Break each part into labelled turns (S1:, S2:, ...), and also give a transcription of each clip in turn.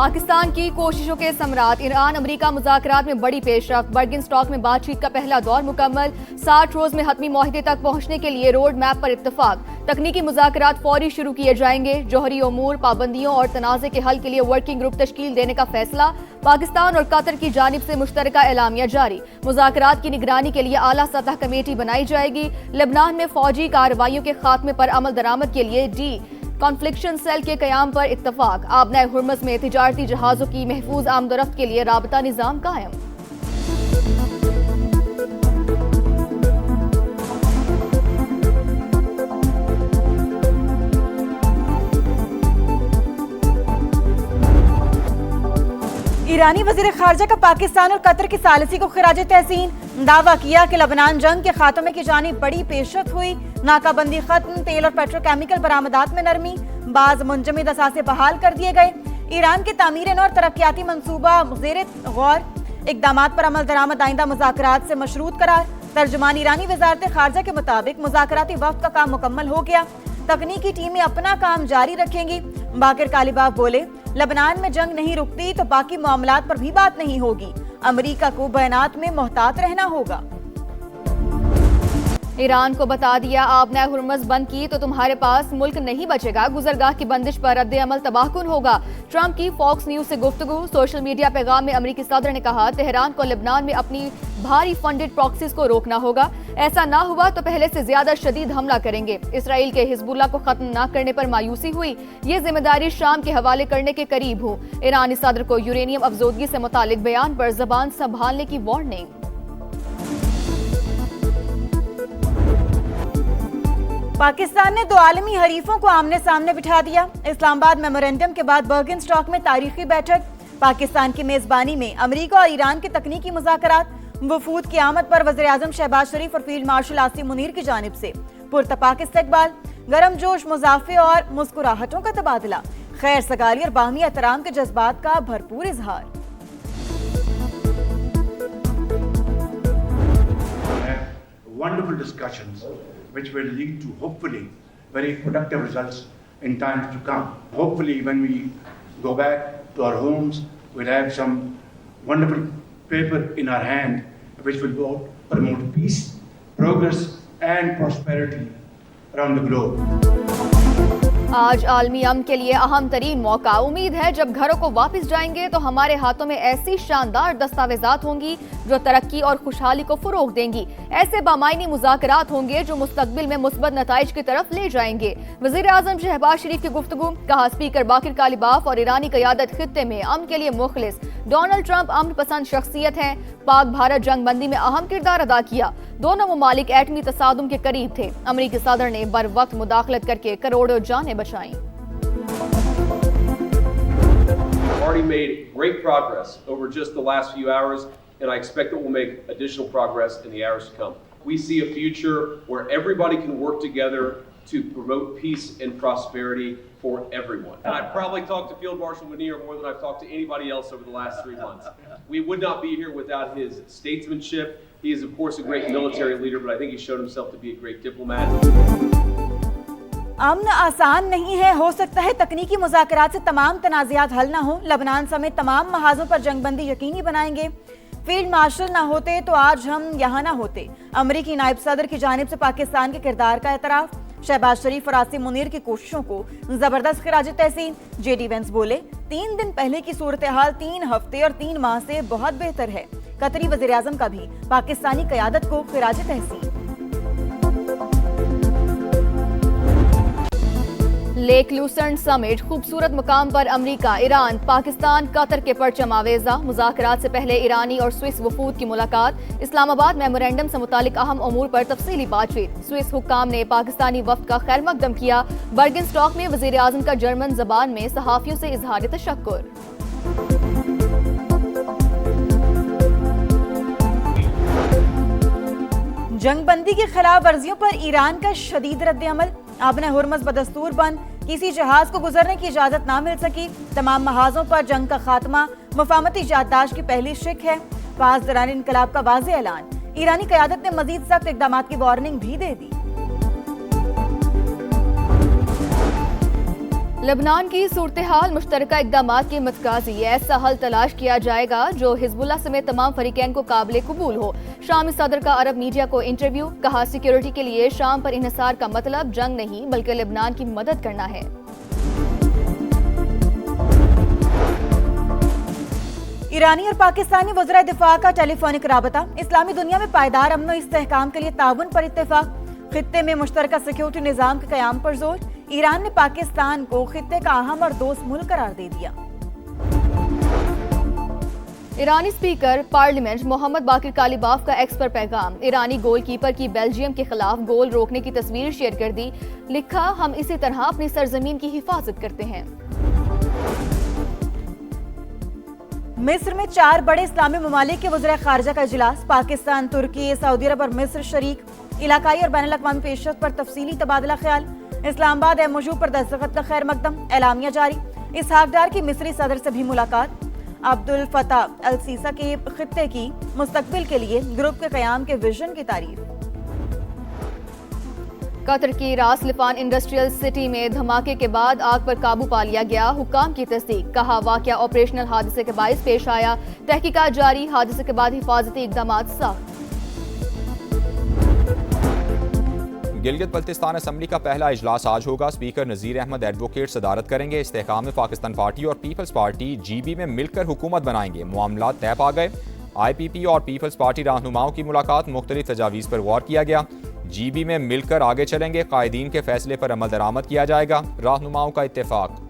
S1: पाकिस्तान की कोशिशों के सम्राट ईरान अमेरिका मुज़ाकरात में बड़ी पेशरफ्त। बर्गिन स्टॉक में बातचीत का पहला दौर मुकम्मल। 60 रोज में हतमी मुआहदे तक पहुंचने के लिए रोड मैप पर इत्तफाक। तकनीकी मुज़ाकरात फौरी शुरू किए जाएंगे। जौहरी उमूर, पाबंदियों और तनाज़े के हल के लिए वर्किंग ग्रुप तश्कील देने का फैसला। पाकिस्तान और कतर की जानिब से मुश्तरका एलामिया जारी। मुज़ाकरात की निगरानी के लिए आला सतह कमेटी बनाई जाएगी। लेबनान में फौजी कार्रवाइयों के खात्मे पर अमल दरामद के लिए डी कॉन्फ्लिक्शन सेल के कयाम पर इत्तफाक। आबनाए हुर्मस में तिजारती जहाजों की महफूज आमदोरफ्त के लिए राबता निज़ाम कायम।
S2: ईरानी वजीर खारजा का पाकिस्तान और कतर की सालिसी को खिराज तहसीन। दावा किया कि लबनान जंग के खात्मे की जानिब बड़ी पेशरफ्त हुई। नाकाबंदी खत्म, तेल और पेट्रोकेमिकल बरामदात में नरमी, बाज मुंजमद असासे बहाल कर दिए गए। ईरान के तामीर और तरक्याती मनसूबा ज़ेर गौर, इकदामात पर अमल दरामद आइंदा मुज़ाकरात से मशरूत करार। तर्जुमान ईरानी वजारत खारजा के मुताबिक मुज़ाकराती वक्त का काम मुकम्मल हो गया। तकनीकी टीमें अपना काम जारी रखेंगी। बाकिर कालिबाफ बोले, लबनान में जंग नहीं रुकती तो बाकी मामलात पर भी बात नहीं होगी। अमेरिका को बयानात में मोहतात रहना होगा।
S1: ईरान को बता दिया, आबनाए हुर्मस बंद की तो तुम्हारे पास मुल्क नहीं बचेगा। गुजरगाह की बंदिश पर रद्द अमल तबाहकुन होगा। ट्रंप की फॉक्स न्यूज से गुफ्तगू। सोशल मीडिया पैगाम में अमेरिकी सदर ने कहा, तेहरान को लेबनान में अपनी भारी फंडेड प्रॉक्सीज को रोकना होगा। ऐसा ना हुआ तो पहले से ज्यादा शदीद हमला करेंगे। इसराइल के हिजबुल्लाह को खत्म न करने पर मायूसी हुई। ये जिम्मेदारी शाम के हवाले करने के करीब हो। ईरानी सदर को यूरेनियम अफजोदगी से मुतालिक बयान पर जबान संभालने की वार्निंग।
S2: पाकिस्तान ने दो आलमी हरीफों को आमने सामने बिठा दिया। इस्लामाबाद मेमोरेंडम के बाद बर्गिन स्टॉक में तारीखी बैठक। पाकिस्तान की मेजबानी में अमेरिका और ईरान के तकनीकी मुज़ाकरात। वफूद की आमद पर वज़ीर आज़म शहबाज शरीफ और फील्ड मार्शल आसिम मुनीर की जानिब से पुरतपाक इस्तकबाल। गर्म जोश, मुजाफे और मुस्कुराहटों का तबादला। खैर सगाली और बाहमी एहतराम के जज्बात का भरपूर इजहार।
S3: Wonderful discussions which will lead to hopefully very productive results in times to come. Hopefully when we go back to our homes, we'll have some wonderful paper in our hand which will both promote peace, progress and prosperity around the globe.
S1: आज आलमी अमन के लिए अहम तरीन मौका। उम्मीद है जब घरों को वापस जाएंगे तो हमारे हाथों में ऐसी शानदार दस्तावेजात होंगी जो तरक्की और खुशहाली को फरोग देंगी। ऐसे बामायनी मुज़ाकरात होंगे जो मुस्तकबिल में मुस्बत नताइज की तरफ ले जाएंगे। वज़ीर आज़म शहबाज शरीफ की गुफ्तगू। कहा, स्पीकर बाकिर कालिबाफ और ईरानी क़यादत खित्ते में अमन के लिए मुखलिस। डोनाल्ड ट्रंप अमन पसंद शख्सियत हैं। पाक भारत जंग बंदी में अहम किरदार अदा किया। दोनों ममालिक एटमी तसादुम के करीब थे। अमरीकी सदर ने बर वक्त मुदाखलत करके करोड़ों जानें बचाई।
S4: Already made great progress over just the last few hours, and I expect that we'll make additional progress in the hours to come. We see a future where everybody can work together to promote peace and prosperity for everyone. And I've probably talked to Field Marshal Munir more than I've talked to anybody else over the last 3 months. We would not be here without his statesmanship. He is, of course, a great military leader, but I think he's shown himself to be a great diplomat.
S2: अमन आसान नहीं है। हो सकता है तकनीकी मुज़ाकरात से तमाम तनाज़ात हल ना हो। लबनान समेत तमाम महाजों पर जंगबंदी यकीनी बनाएंगे। फील्ड मार्शल ना होते तो आज हम यहाँ ना होते। अमरीकी नायब सदर की जानिब से पाकिस्तान के किरदार का एतराफ़। शहबाज शरीफ और आसिम मुनीर की कोशिशों को जबरदस्त खिराज तहसीन। जेडी वेंस बोले, 3 दिन पहले की सूरत हाल 3 हफ्ते और 3 माह से बहुत बेहतर है। कतरी वज़ीर आज़म का भी पाकिस्तानी क़यादत को खिराज तहसीन।
S1: Lake Lucerne summit. खूबसूरत मुकाम पर अमेरिका, ईरान, पाकिस्तान, कतर के परचम आवेजा। मुज़ाकरात से पहले ईरानी और स्विस वफूद की मुलाकात। इस्लामाबाद मेमोरेंडम से मुतालिक अहम अमूर पर तफसीली बातचीत। स्विस हुक्काम ने पाकिस्तानी वफ्द का खैर मकदम किया। बर्गिन स्टॉक में वज़ीर आज़म का जर्मन ज़बान में सहाफ़ियों से इजहार तशक्कुर।
S2: जंगबंदी की खिलाफ वर्जियों पर ईरान का शदीद रद्द अमल। आबना हुर्मस बदस्तूर बंद। किसी जहाज को गुजरने की इजाजत ना मिल सकी। तमाम महाजों पर जंग का खात्मा मुफाहमती याददाश्त की पहली शिक है। पास दौरान इनकलाब का वाज़ेह ऐलान। ईरानी क़यादत ने मजीद सख्त इक़दामात की वार्निंग भी दे दी।
S1: लेबनान की सूरत हाल मुश्तरका इक़दामात की मतकाजी, ऐसा हल तलाश किया जाएगा जो हिजबुल्लाह समेत तमाम फरीकैन को काबिल कबूल हो। शामी सदर का अरब मीडिया को इंटरव्यू, कहा सिक्योरिटी के लिए शाम पर इन्हिसार का मतलब जंग नहीं बल्कि लेबनान की मदद करना है।
S2: ईरानी और पाकिस्तानी वज़ीर दिफा का टेलीफोनिक राबता, इस्लामी दुनिया में पायदार अमन और इस्तेहकाम के लिए ताउन पर इत्तेफाक, खित्ते में मुश्तरका सिक्योरिटी निज़ाम के क़याम पर जोर। ईरान ने पाकिस्तान को खित्ते का अहम और दोस्त मुल्क करार दे दिया।
S1: ईरानी स्पीकर पार्लियामेंट मोहम्मद बाकिर कालिबाफ का एक्स पर पैगाम, ईरानी गोलकीपर की बेल्जियम के खिलाफ गोल रोकने की तस्वीर शेयर कर दी, लिखा हम इसी तरह अपनी सरजमीन की हिफाजत करते हैं।
S2: मिस्र में 4 बड़े इस्लामी ममालिक के वज़ीर खारजा का इजलास, पाकिस्तान, तुर्की, सऊदी अरब और मिस्र शरीक, इलाकाई और बैनुल-अक़वामी पेशरत पर तफसीली तबादला ख्याल। इस्लामाबाद MOU पर दस्तखत का खैर मकदम, एलामिया जारी। इसहाक डार की मिस्री सदर से भी मुलाकात। अब्दुल फताह अल सीसा के खित्ते की मुस्तकबिल के लिए ग्रुप के क़याम के विजन की तारीफ।
S1: कतर की रास लिफान इंडस्ट्रियल सिटी में धमाके के बाद आग पर काबू पा लिया गया, हुक्काम की तस्दीक, कहा वाकया ऑपरेशनल हादसे के बायस पेश आया, तहकीकात जारी, हादसे के बाद हिफाजती इक़दामात सख्त।
S5: गिलगित बल्तिस्तान असम्बली का पहला इजलास आज होगा, स्पीकर नज़ीर अहमद एडवोकेट सदारत करेंगे। इस्तेहकाम में पाकिस्तान पार्टी और पीपल्स पार्टी GB में मिलकर हुकूमत बनाएंगे, मामला तय पा गए। IPP और पीपल्स पार्टी रहनुमाओं की मुलाकात, मुख्तलिफ तजावीज़ पर गौर किया गया। GB में मिलकर आगे चलेंगे, कायदीन के फैसले पर अमल दरामद किया जाएगा, रहनुमाओं का इत्तेफाक।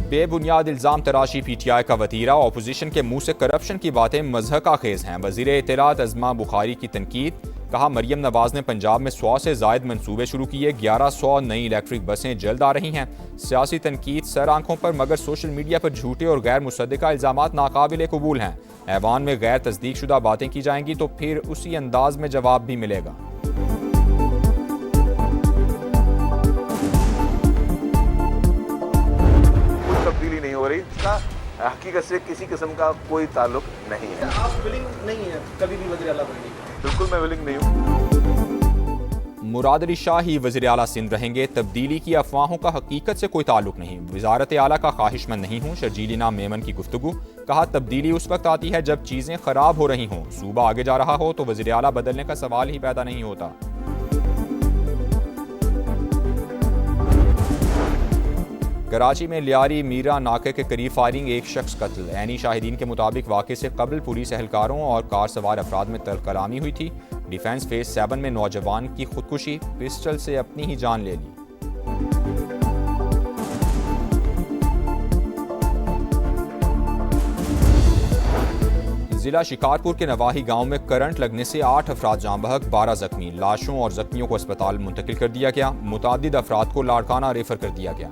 S5: बेबुनियाद इल्जाम तराशी PTI का वतीरा, ऑपोजिशन के मुंह से करप्शन की बातें मज़हक़ा खेज हैं। वज़ीर इत्तलात अज़मा बुखारी की तनकीद, कहा मरियम नवाज ने पंजाब में 100 से ज़ायद मंसूबे शुरू किए, 1100 नई इलेक्ट्रिक बसें जल्द आ रही हैं। सियासी तनकीद सर आंखों पर, मगर सोशल मीडिया पर झूठे और गैर मुसद्दिका इल्ज़ामात नाकाबिल कबूल हैं। ऐवान में गैर तस्दीक शुदा बातें की जाएंगी तो फिर उसी अंदाज में जवाब भी मिलेगा।
S6: तब्दीली नहीं हो रही, इसका हकीकत से किसी किस्म का कोई ताल्लुक नहीं है।
S7: आप विलिंग नहीं है कभी भी वज़ीर आला बनने के?
S6: बिल्कुल मैं विलिंग नहीं हूँ।
S5: मुराद अली शाह ही वज़ीर आला सिंध रहेंगे, तब्दीली की अफवाहों का हकीकत से कोई ताल्लुक नहीं। वज़ारत आला का ख्वाहिशमंद नहीं हूँ, शर्जीली नाम मेमन की गुफ्तगू, कहा तब्दीली उस वक्त आती है जब चीज़ें खराब हो रही हों, सूबा आगे जा रहा हो तो वज़ीर आला बदलने का सवाल ही पैदा नहीं होता। कराची में लियारी मीरा नाके के करीब फायरिंग, एक शख्स कत्ल। ऐनी शाहिदीन के मुताबिक वाक़े से कबल पुलिस एहलकारों और कार सवार अफराद में कलामी हुई थी। डिफेंस फेज 7 में नौजवान की खुदकुशी, पिस्टल से अपनी ही जान ले ली। जिला शिकारपुर के नवाही गांव में करंट लगने से 8 अफराद जाँ बहक, 12 जख्मी। लाशों और जख्मियों को अस्पताल मुंतकिल कर दिया गया, मुतादिद अफराद को लाड़काना रेफर कर दिया गया।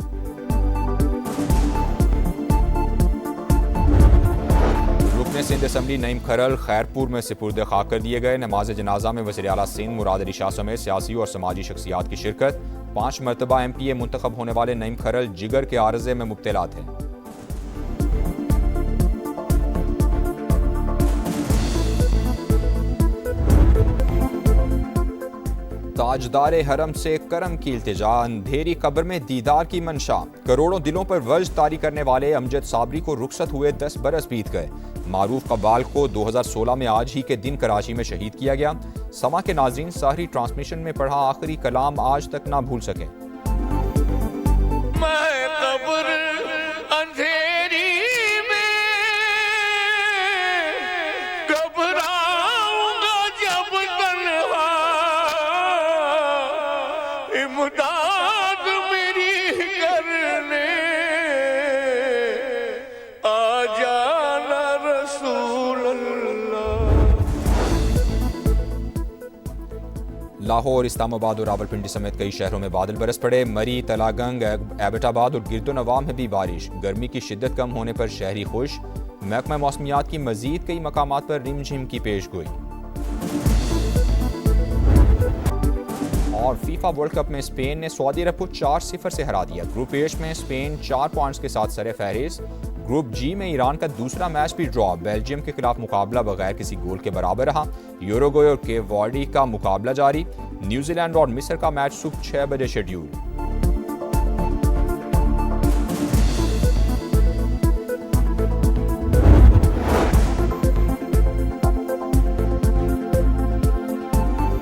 S5: सिंध असम्बली नईम खरल खैरपुर में सिपुर्द खाक कर दिए गए। नमाज जनाजा में वज़ीर आला सिंध मुराद अली शाह समेत सियासी और समाजी शख्सियात की शिरकत। 5 मरतबा MPA मुंतखब होने वाले नईम खरल जिगर के आर्जे में मुब्तला थे। ताजदार हरम से करम की इल्तिजा, अंधेरी कब्र में दीदार की मंशा। करोड़ों दिलों पर वज्द तारी करने वाले अमजद साबरी को रुखसत हुए 10 बरस बीत गए। मारूफ कब्बाल को 2016 में आज ही के दिन कराची में शहीद किया गया। समा के नाज़रीन साहरी ट्रांसमिशन में पढ़ा आखिरी कलाम आज तक ना भूल सके। लाहौर, इस्लामाबाद और रावलपिंडी समेत कई शहरों में बादल बरस पड़े। मरी, तलागंग, एबटाबाद और गिरदोनवा में भी बारिश। गर्मी की शिद्दत कम होने पर शहरी खुश। महकमा मौसमियात की मजीद कई मकामात पर रिमझिम की पेशगोई। और फीफा वर्ल्ड कप में स्पेन ने सऊदी अरब को 4-0 से हरा दिया। ग्रुप H में स्पेन 4 पॉइंट्स के साथ सरे फहरिस्त। ग्रुप जी में ईरान का दूसरा मैच भी ड्रॉ, बेल्जियम के खिलाफ मुकाबला बगैर किसी गोल के बराबर रहा। यूरुग्वे और केप वर्डे का मुकाबला जारी। न्यूजीलैंड और मिस्र का मैच सुबह 6 बजे शेड्यूल।